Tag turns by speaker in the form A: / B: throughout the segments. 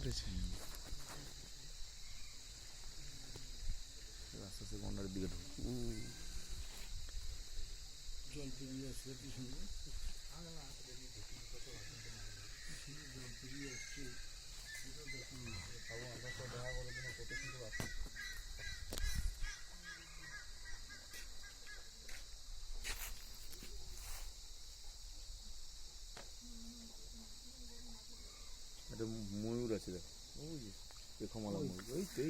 A: পেরেছি।
B: আস্তে আস্তে গন্ডার দিকে ঢুক।
C: জল পেরিয়ে আসছে পিছনে, জল পেরিয়ে আসছে।
B: একটা ময়ূর আছে দেখ, ওই যে পেখমালা ময়ূর, এই তো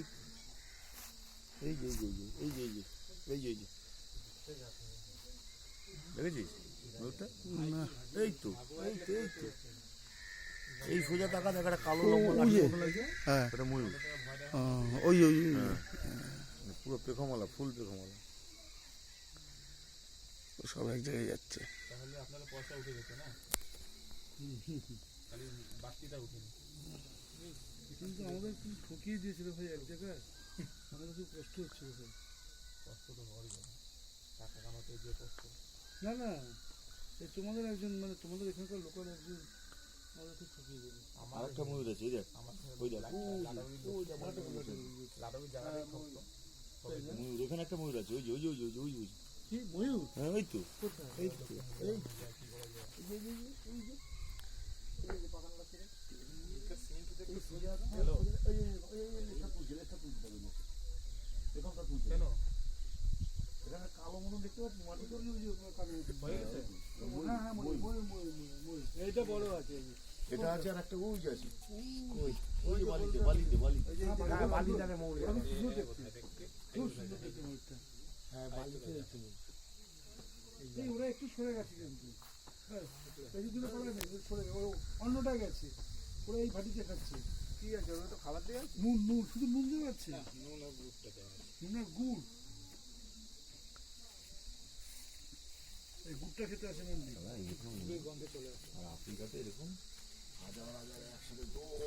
B: এই যে এই যে এই যে এই যে এই যে এই যে দেখেছিস ময়ূরটা?
A: না,
B: এই তো এই তো এই তো এই সোজা টাকা দেখ, একটা কালো
A: ও,
B: লম্বা
A: ওই যে।
B: লাঠি লাগে,
A: হ্যাঁ,
B: এটা ময়ূর।
A: ওই ওই ওই।
B: হ্যাঁ, পুরো পেখমালা, ফুল পেখমালা।
A: ও সব এক জায়গায় যাচ্ছে।
D: তাহলে আপনারা পয়সা উঠে যেত না, খালি বাকিটা উঠেনি।
C: কিন্তু আমাদের কি ঠকিয়ে দিয়েছিল ভাই এক জায়গায়, আমাদের খুব কষ্ট হচ্ছিল ভাই।
D: কষ্ট তো হওয়ারই কথা, টাকা কামাতে যে কষ্ট।
C: না না, এই তোমাদের একজন মানে তোমাদের এখানকার লোকাল একজন আমাদের খুব ঠকিয়ে দিল।
B: আর একটা ময়ূর আছে, এই দেখ,
D: আমার
B: ওই দেখ
D: লাদাউড়ি জায়গাটাই ঠকতো।
B: ময়ূর, এখানে একটা ময়ূর আছে, ওই যে ওই যে ওই যে ওই যে
C: কি ময়ূর?
B: হ্যাঁ, ওই তো
C: কোথায়?
B: এই তো এই
D: কেন
C: এখানে কালো মতন দেখতে পাচ্ছি, মাটি করে
D: হয়ে গেছে?
C: হ্যাঁ হ্যাঁ, ময়ূর ময়ূর ময়ূর ময়ূর, এইটা বড় আছে। এই যে
B: এটা আছে, আর একটা ওই যে আছে, ওই যে বালিতে বালিতে বালিতে
C: হ্যাঁ, বালি
B: জানে ময়ূর,
C: খুব সুন্দর দেখতে,
D: কোথায় দেখতে?
C: খুব সুন্দর দেখতে ময়ূরটা।
B: হ্যাঁ বালিতে আছে।
C: এই ওরা একটু সরে গেছে কিন্তু, হ্যাঁ বেশি দূরে পড়ে নেই, সরে ও অন্যটা গেছে, ওরা এই ভাটিতে খাচ্ছে।
D: কি আছে, ওরা তো খাবার দিয়ে আছে।
C: নুন নুন, শুধু নুন দিয়ে যাচ্ছে,
D: নুন আর গ্রুপটা দেওয়া আছে।
C: নুন আর গুড়। এই গুড়টা খেতে আসে নুন দিয়ে,
D: গুড়ের গন্ধে চলে আসে।
B: আর আফ্রিকাতে এরকম হাজার হাজার একসাথে দৌড়